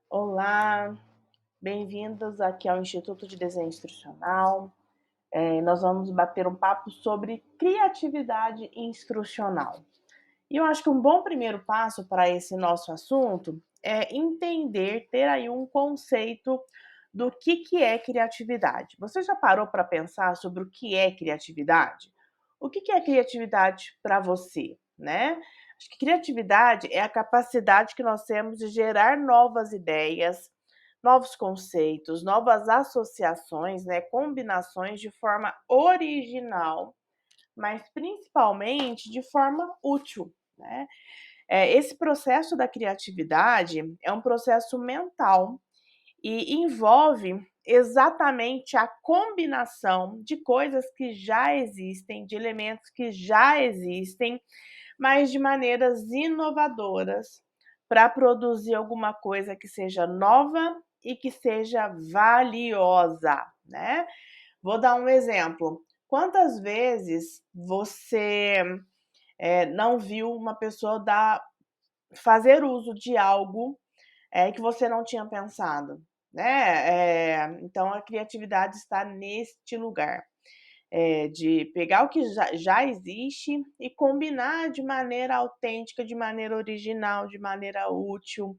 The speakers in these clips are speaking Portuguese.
Olá, bem-vindos aqui ao Instituto de Desenho Instrucional. Nós vamos bater um papo sobre criatividade instrucional. E eu acho que um bom primeiro passo para esse nosso assunto é entender, ter aí um conceito do que é criatividade. Você já parou para pensar sobre o que é criatividade? O que é criatividade para você, né? Acho que criatividade é a capacidade que nós temos de gerar novas ideias, novos conceitos, novas associações, né, combinações de forma original, mas principalmente de forma útil, né? Esse processo da criatividade é um processo mental e envolve exatamente a combinação de coisas que já existem, de elementos que já existem, mas de maneiras inovadoras para produzir alguma coisa que seja nova e que seja valiosa, né? Vou dar um exemplo. Quantas vezes você não viu uma pessoa fazer uso de algo que você não tinha pensado, né? Então a criatividade está neste lugar, de pegar o que já existe e combinar de maneira autêntica, de maneira original, de maneira útil,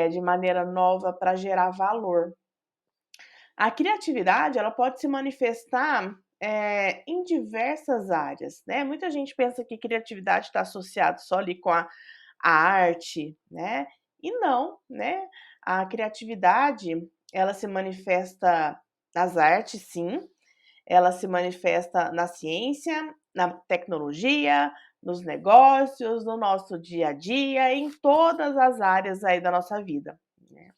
de maneira nova para gerar valor. A criatividade, ela pode se manifestar, em diversas áreas, né. Muita gente pensa que criatividade está associado só ali com a arte, né, e não, né. A criatividade, ela se manifesta nas artes, sim, ela se manifesta na ciência, na tecnologia, nos negócios, no nosso dia a dia, em todas as áreas aí da nossa vida, né.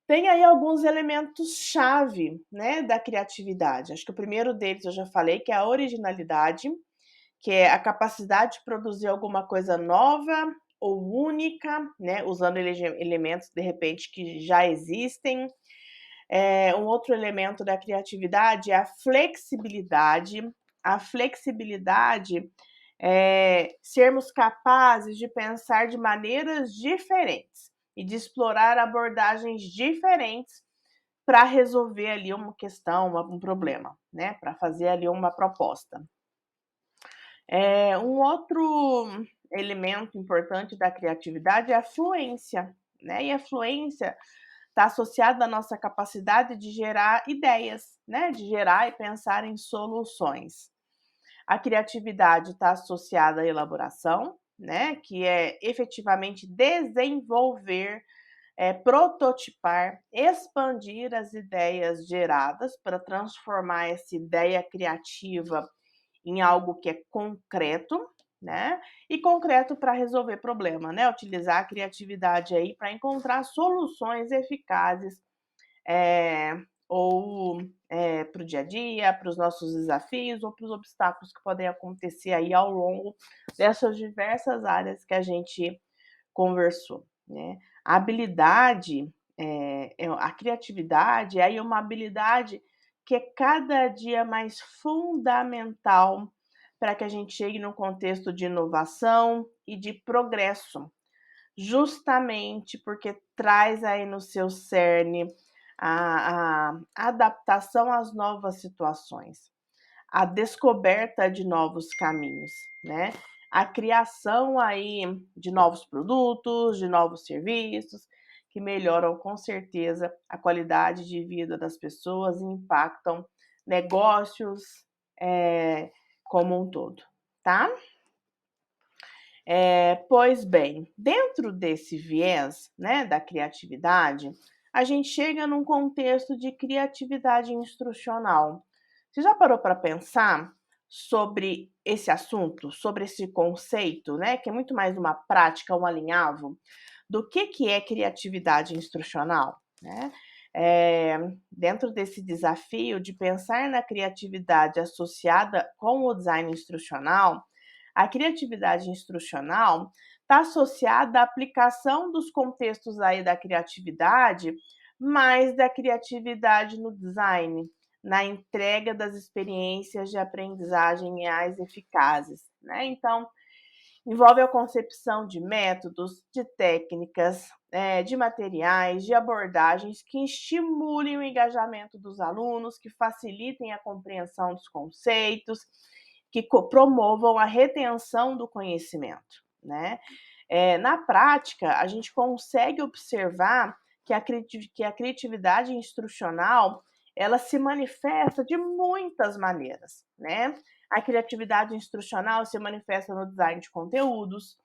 Tem aí alguns elementos chave, né, da criatividade. Acho que o primeiro deles eu já falei, que é a originalidade, que é a capacidade de produzir alguma coisa nova ou única, né, usando elementos, de repente, que já existem. Um outro elemento da criatividade é a flexibilidade. A flexibilidade é sermos capazes de pensar de maneiras diferentes e de explorar abordagens diferentes para resolver ali uma questão, um problema, né? Para fazer ali uma proposta. Um outro elemento importante da criatividade é a fluência, né? E a fluência está associada à nossa capacidade de gerar ideias, né? De gerar e pensar em soluções. A criatividade está associada à elaboração, né? Que é efetivamente desenvolver, prototipar, expandir as ideias geradas para transformar essa ideia criativa em algo que é concreto, né? E concreto para resolver problema, né? Utilizar a criatividade aí para encontrar soluções eficazes, eh, ou para o dia a dia, para os nossos desafios ou para os obstáculos que podem acontecer aí ao longo dessas diversas áreas que a gente conversou, né. A habilidade, a criatividade é aí uma habilidade que é cada dia mais fundamental para que a gente chegue num contexto de inovação e de progresso, justamente porque traz aí no seu cerne a adaptação às novas situações, a descoberta de novos caminhos, né? A criação aí de novos produtos, de novos serviços, que melhoram com certeza a qualidade de vida das pessoas e impactam negócios, como um todo, tá? Pois bem, dentro desse viés, né, da criatividade, a gente chega num contexto de criatividade instrucional. Você já parou para pensar sobre esse assunto, sobre esse conceito, né, que é muito mais uma prática, um alinhavo, do que é criatividade instrucional, né? Dentro desse desafio de pensar na criatividade associada com o design instrucional, a criatividade instrucional está associada à aplicação dos contextos aí da criatividade, mais da criatividade no design, na entrega das experiências de aprendizagem reais eficazes, né. Então, envolve a concepção de métodos, de técnicas, de materiais, de abordagens que estimulem o engajamento dos alunos, que facilitem a compreensão dos conceitos, que promovam a retenção do conhecimento, né? Na prática, a gente consegue observar que a criatividade instrucional ela se manifesta de muitas maneiras, né? A criatividade instrucional se manifesta no design de conteúdos,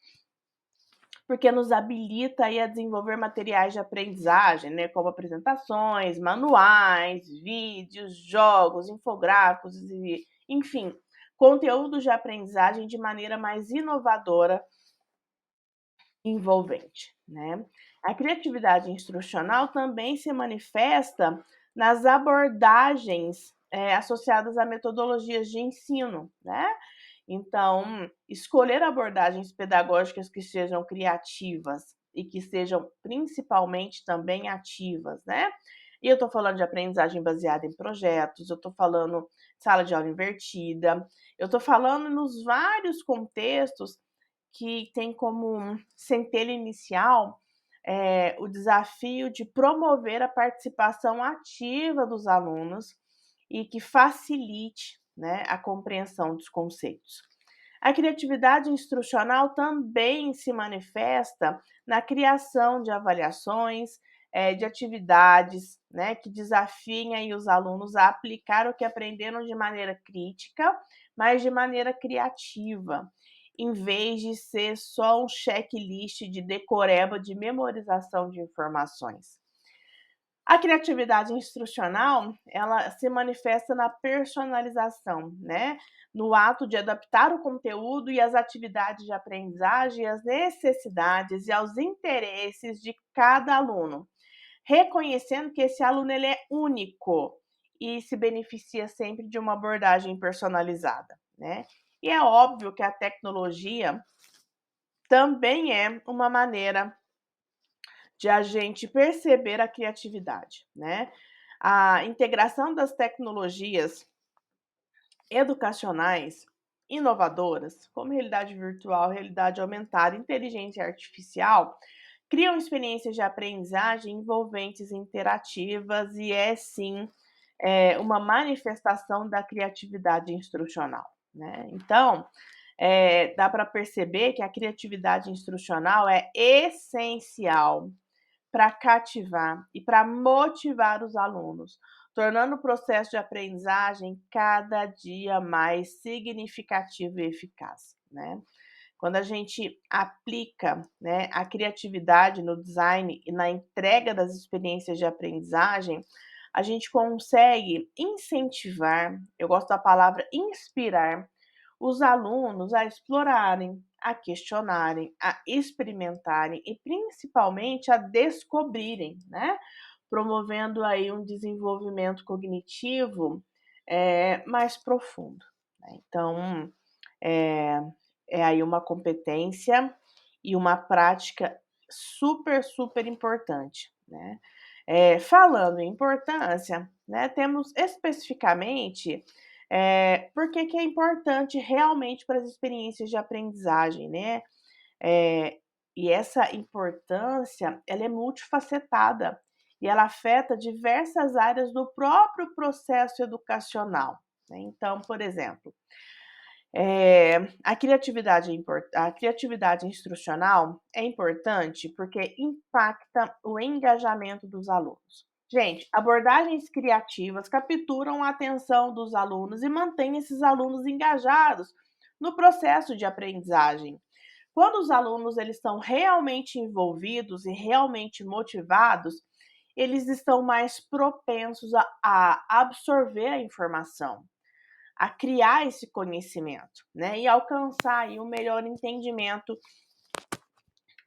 porque nos habilita aí a desenvolver materiais de aprendizagem, né, como apresentações, manuais, vídeos, jogos, infográficos, e, enfim, conteúdos de aprendizagem de maneira mais inovadora e envolvente, né? A criatividade instrucional também se manifesta nas abordagens associadas a metodologias de ensino, né? Então, escolher abordagens pedagógicas que sejam criativas e que sejam principalmente também ativas, né? E eu estou falando de aprendizagem baseada em projetos, eu estou falando de sala de aula invertida, eu estou falando nos vários contextos que tem como centelha inicial o desafio de promover a participação ativa dos alunos e que facilite, né, a compreensão dos conceitos. A criatividade instrucional também se manifesta na criação de avaliações, de atividades, né, que desafiem aí os alunos a aplicar o que aprenderam de maneira crítica, mas de maneira criativa, em vez de ser só um checklist de decoreba de memorização de informações. A criatividade instrucional, ela se manifesta na personalização, né? No ato de adaptar o conteúdo e as atividades de aprendizagem às necessidades e aos interesses de cada aluno, reconhecendo que esse aluno ele é único e se beneficia sempre de uma abordagem personalizada, né? E é óbvio que a tecnologia também é uma maneira de a gente perceber a criatividade, né? A integração das tecnologias educacionais inovadoras, como realidade virtual, realidade aumentada, inteligência artificial, criam experiências de aprendizagem envolventes e interativas e é sim uma manifestação da criatividade instrucional, né? Então, dá para perceber que a criatividade instrucional é essencial para cativar e para motivar os alunos, tornando o processo de aprendizagem cada dia mais significativo e eficaz, né? Quando a gente aplica, né, a criatividade no design e na entrega das experiências de aprendizagem, a gente consegue incentivar, eu gosto da palavra inspirar, os alunos a explorarem, a questionarem, a experimentarem e principalmente a descobrirem, né? Promovendo aí um desenvolvimento cognitivo mais profundo, né? Então, é, é aí uma competência e uma prática super, super importante, né? Falando em importância, né, temos especificamente por que que é importante realmente para as experiências de aprendizagem, né? Eh, e essa importância, ela é multifacetada e ela afeta diversas áreas do próprio processo educacional, né? Então, por exemplo, a criatividade instrucional é importante porque impacta o engajamento dos alunos. Gente, abordagens criativas capturam a atenção dos alunos e mantêm esses alunos engajados no processo de aprendizagem. Quando os alunos eles estão realmente envolvidos e realmente motivados, eles estão mais propensos a absorver a informação, a criar esse conhecimento, né? E alcançar aí um melhor entendimento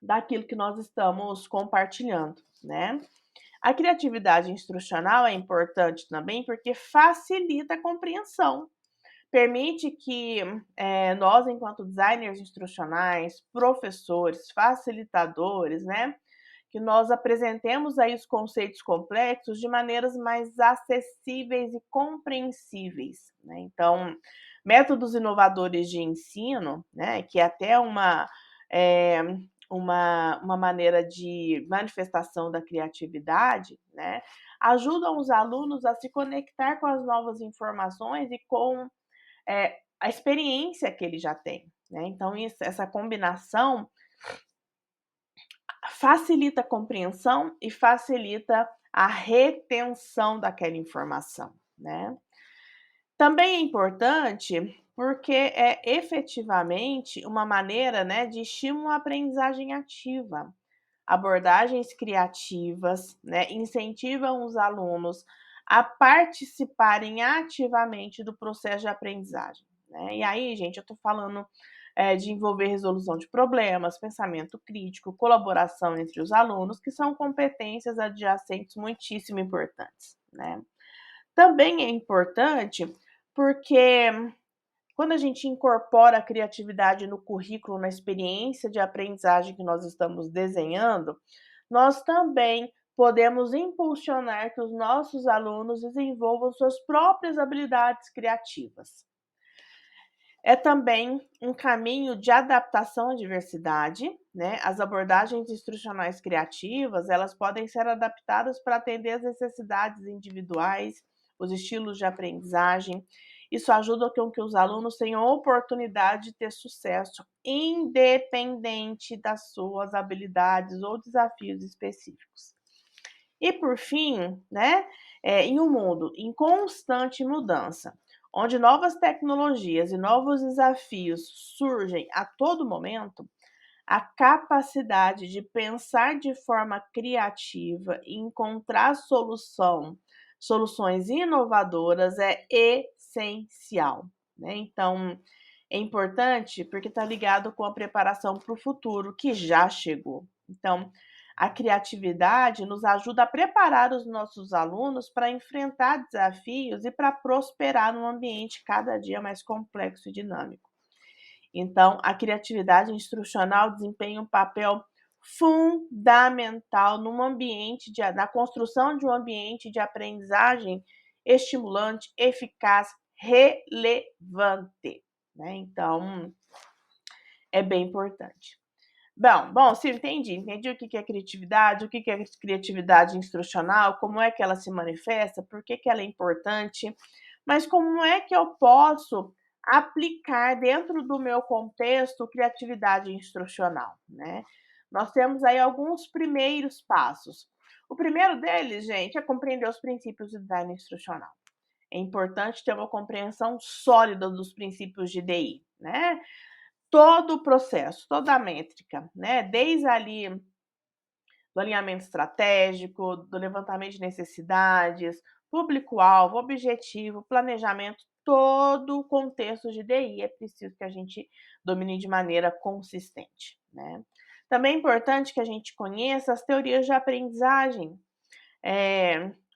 daquilo que nós estamos compartilhando, né? A criatividade instrucional é importante também porque facilita a compreensão, permite que nós, enquanto designers instrucionais, professores, facilitadores, né, que nós apresentemos aí os conceitos complexos de maneiras mais acessíveis e compreensíveis, né? Então, métodos inovadores de ensino, né, que é até uma maneira de manifestação da criatividade, né, ajudam os alunos a se conectar com as novas informações e com, a experiência que ele já tem, né. Então essa combinação facilita a compreensão e facilita a retenção daquela informação, né. Também é importante porque é efetivamente uma maneira, né, de estímulo à aprendizagem ativa. Abordagens criativas, né, incentivam os alunos a participarem ativamente do processo de aprendizagem, né. E aí, gente, eu estou falando, de envolver resolução de problemas, pensamento crítico, colaboração entre os alunos, que são competências adjacentes muitíssimo importantes, né. Também é importante porque quando a gente incorpora a criatividade no currículo, na experiência de aprendizagem que nós estamos desenhando, nós também podemos impulsionar que os nossos alunos desenvolvam suas próprias habilidades criativas. É também um caminho de adaptação à diversidade, né? As abordagens instrucionais criativas, elas podem ser adaptadas para atender às necessidades individuais, os estilos de aprendizagem. Isso ajuda com que os alunos tenham a oportunidade de ter sucesso, independente das suas habilidades ou desafios específicos. E por fim, né, em um mundo em constante mudança, onde novas tecnologias e novos desafios surgem a todo momento, a capacidade de pensar de forma criativa e encontrar soluções inovadoras é essencial, né. Então, é importante porque está ligado com a preparação para o futuro que já chegou. Então, a criatividade nos ajuda a preparar os nossos alunos para enfrentar desafios e para prosperar num ambiente cada dia mais complexo e dinâmico. Então, a criatividade instrucional desempenha um papel fundamental na construção de um ambiente de aprendizagem estimulante, eficaz, relevante, né. Então, é bem importante. Bom, sim, entendi o que é criatividade, o que é criatividade instrucional, como é que ela se manifesta, por que ela é importante, mas como é que eu posso aplicar dentro do meu contexto criatividade instrucional, né? Nós temos aí alguns primeiros passos. O primeiro deles, gente, é compreender os princípios do design instrucional. É importante ter uma compreensão sólida dos princípios de DI, né? Todo o processo, toda a métrica, né, desde ali do alinhamento estratégico, do levantamento de necessidades, público-alvo, objetivo, planejamento, todo o contexto de DI é preciso que a gente domine de maneira consistente, né. Também é importante que a gente conheça as teorias de aprendizagem,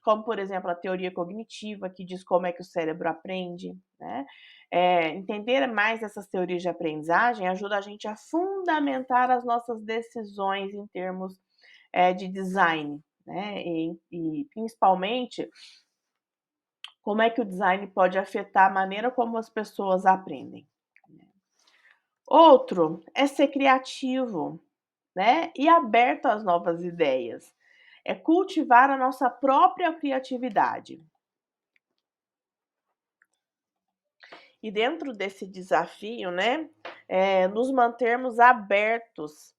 como, por exemplo, a teoria cognitiva, que diz como é que o cérebro aprende, né. Entender mais essas teorias de aprendizagem ajuda a gente a fundamentar as nossas decisões em termos, de design, né, e principalmente, como é que o design pode afetar a maneira como as pessoas aprendem, né. Outro é ser criativo, né, e aberto às novas ideias. É cultivar a nossa própria criatividade. E dentro desse desafio, né, nos mantermos abertos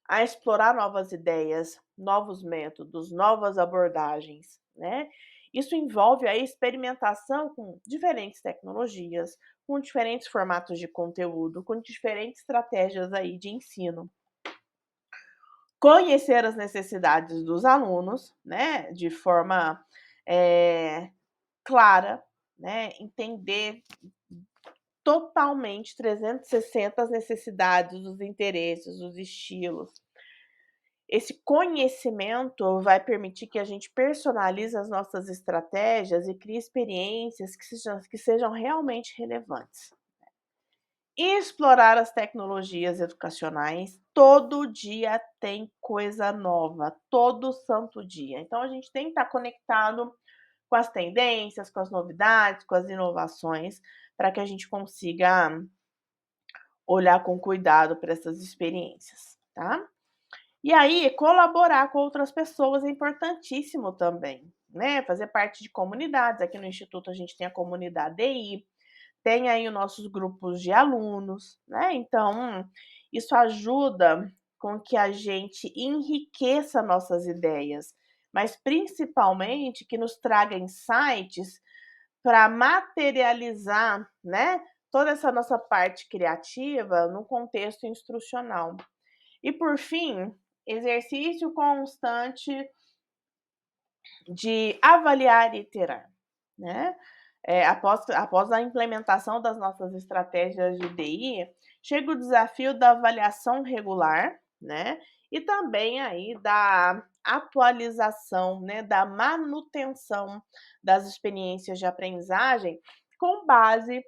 a explorar novas ideias, novos métodos, novas abordagens, né. Isso envolve a experimentação com diferentes tecnologias, com diferentes formatos de conteúdo, com diferentes estratégias aí de ensino. Conhecer as necessidades dos alunos, né, de forma, clara, né, entender totalmente 360 as necessidades, os interesses, os estilos. Esse conhecimento vai permitir que a gente personalize as nossas estratégias e crie experiências que sejam realmente relevantes. E explorar as tecnologias educacionais, todo dia tem coisa nova, todo santo dia. Então a gente tem que estar conectado com as tendências, com as novidades, com as inovações, para que a gente consiga olhar com cuidado para essas experiências, tá? E aí, colaborar com outras pessoas é importantíssimo também, né? Fazer parte de comunidades. Aqui no Instituto a gente tem a comunidade DI, tem aí os nossos grupos de alunos, né? Então, isso ajuda com que a gente enriqueça nossas ideias, mas principalmente que nos traga insights para materializar, né, toda essa nossa parte criativa no contexto instrucional. E por fim, exercício constante de avaliar e iterar, né? Após a implementação das nossas estratégias de DI, chega o desafio da avaliação regular, né? E também aí da atualização, né? Da manutenção das experiências de aprendizagem com base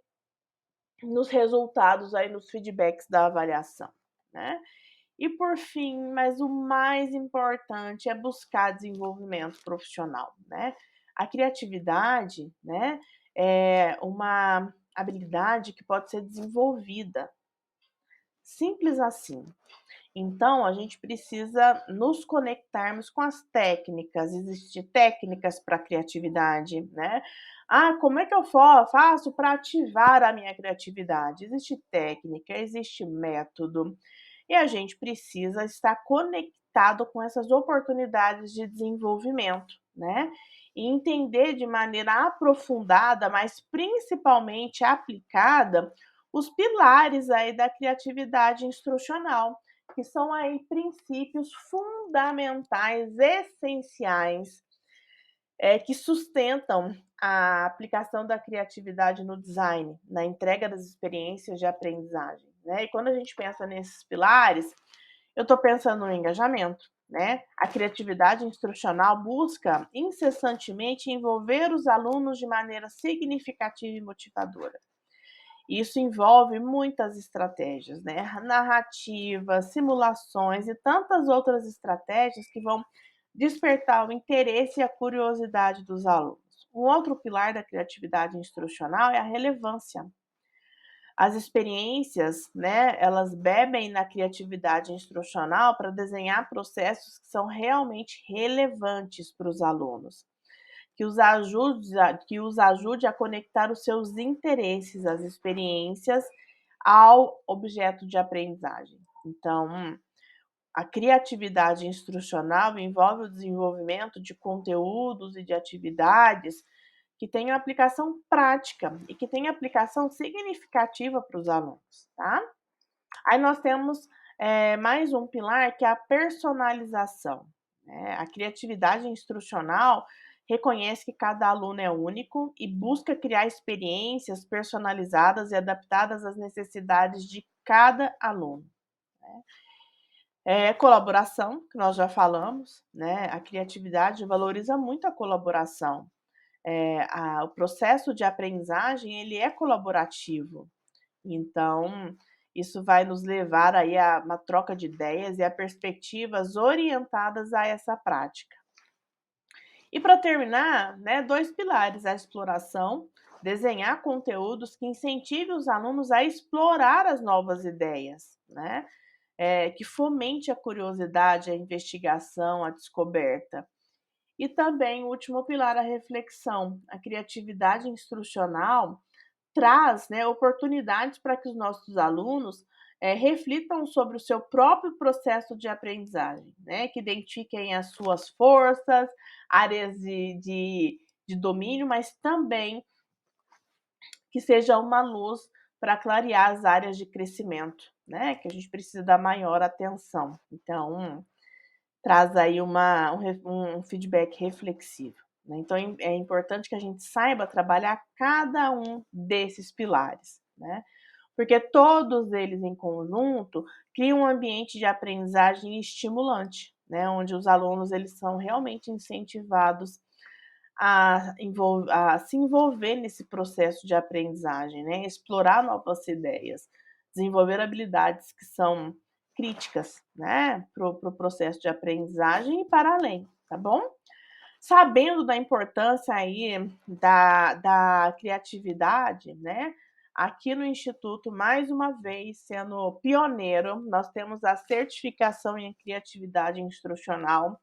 nos resultados aí, nos feedbacks da avaliação, né? E por fim, mas o mais importante é buscar desenvolvimento profissional, né? A criatividade, né, é uma habilidade que pode ser desenvolvida. Simples assim. Então, a gente precisa nos conectarmos com as técnicas. Existem técnicas para criatividade, né? Ah, como é que eu faço para ativar a minha criatividade? Existe técnica, existe método, e a gente precisa estar conectado com essas oportunidades de desenvolvimento, né? E entender de maneira aprofundada, mas principalmente aplicada, os pilares aí da criatividade instrucional, que são aí princípios fundamentais, essenciais, que sustentam a aplicação da criatividade no design, na entrega das experiências de aprendizagem, né? E quando a gente pensa nesses pilares, eu estou pensando no engajamento, né? A criatividade instrucional busca incessantemente envolver os alunos de maneira significativa e motivadora. Isso envolve muitas estratégias, né? Narrativas, simulações e tantas outras estratégias que vão despertar o interesse e a curiosidade dos alunos. Um outro pilar da criatividade instrucional é a relevância. As experiências, né, elas bebem na criatividade instrucional para desenhar processos que são realmente relevantes para os alunos, que os ajude a conectar os seus interesses, as experiências, ao objeto de aprendizagem. Então, a criatividade instrucional envolve o desenvolvimento de conteúdos e de atividades que tenham aplicação prática e que tenham aplicação significativa para os alunos, tá? Aí nós temos mais um pilar que é a personalização, né? A criatividade instrucional reconhece que cada aluno é único e busca criar experiências personalizadas e adaptadas às necessidades de cada aluno, né? Colaboração, que nós já falamos, né? A criatividade valoriza muito a colaboração. O processo de aprendizagem ele é colaborativo. Então, isso vai nos levar aí a uma troca de ideias e a perspectivas orientadas a essa prática. E para terminar, né, 2 pilares: a exploração, desenhar conteúdos que incentive os alunos a explorar as novas ideias, né? Que fomente a curiosidade, a investigação, a descoberta. E também o último pilar, a reflexão. A criatividade instrucional traz, né, oportunidades para que os nossos alunos reflitam sobre o seu próprio processo de aprendizagem, né, que identifiquem as suas forças, áreas de domínio, mas também que seja uma luz para clarear as áreas de crescimento, né, que a gente precisa dar maior atenção. Então, traz aí um feedback reflexivo, né? Então é importante que a gente saiba trabalhar cada um desses pilares, né? Porque todos eles em conjunto criam um ambiente de aprendizagem estimulante, né? Onde os alunos eles são realmente incentivados a se envolver nesse processo de aprendizagem, né? Explorar novas ideias, desenvolver habilidades que são críticas, né, para o processo de aprendizagem e para além, tá bom? Sabendo da importância aí da criatividade, né, aqui no Instituto, mais uma vez, sendo pioneiro, nós temos a certificação em criatividade instrucional,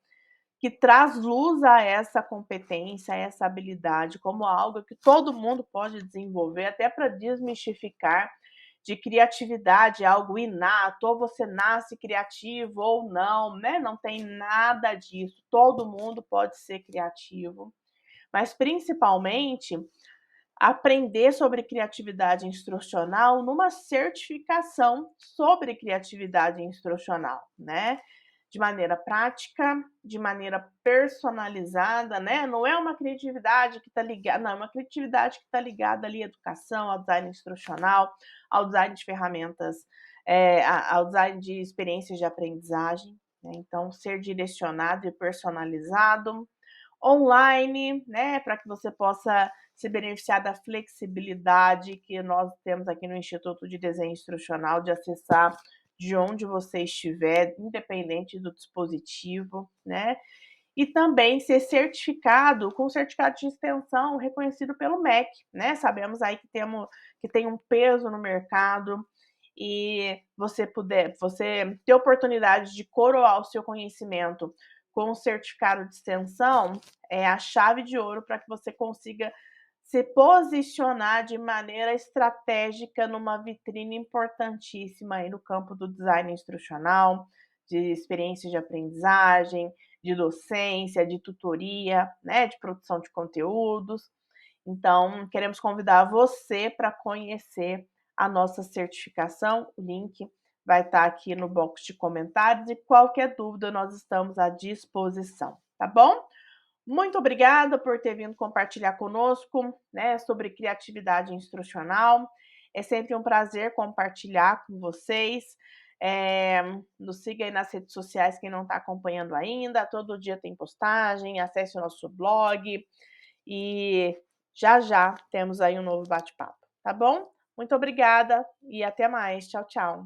que traz luz a essa competência, a essa habilidade, como algo que todo mundo pode desenvolver, até para desmistificar de criatividade, algo inato, ou você nasce criativo ou não, né? Não tem nada disso. Todo mundo pode ser criativo, mas principalmente aprender sobre criatividade instrucional numa certificação sobre criatividade instrucional, né? De maneira prática, de maneira personalizada, né? Não é uma criatividade que está ligada, não, é uma criatividade que está ligada ali à educação, ao design instrucional, ao design de ferramentas, ao design de experiências de aprendizagem, né? Então, ser direcionado e personalizado, online, né, para que você possa se beneficiar da flexibilidade que nós temos aqui no Instituto de Desenho Instrucional, de acessar de onde você estiver, independente do dispositivo, né? E também ser certificado com certificado de extensão reconhecido pelo MEC, né? Sabemos aí que tem um peso no mercado e você ter oportunidade de coroar o seu conhecimento com um certificado de extensão é a chave de ouro para que você consiga se posicionar de maneira estratégica numa vitrine importantíssima aí no campo do design instrucional, de experiências de aprendizagem, de docência, de tutoria, né, de produção de conteúdos. Então, queremos convidar você para conhecer a nossa certificação. O link vai estar aqui no box de comentários e qualquer dúvida nós estamos à disposição, tá bom? Muito obrigada por ter vindo compartilhar conosco, né, sobre criatividade instrucional. É sempre um prazer compartilhar com vocês. Nos siga aí nas redes sociais quem não está acompanhando ainda. Todo dia tem postagem, acesse o nosso blog e já já temos aí um novo bate-papo, tá bom? Muito obrigada e até mais. Tchau, tchau.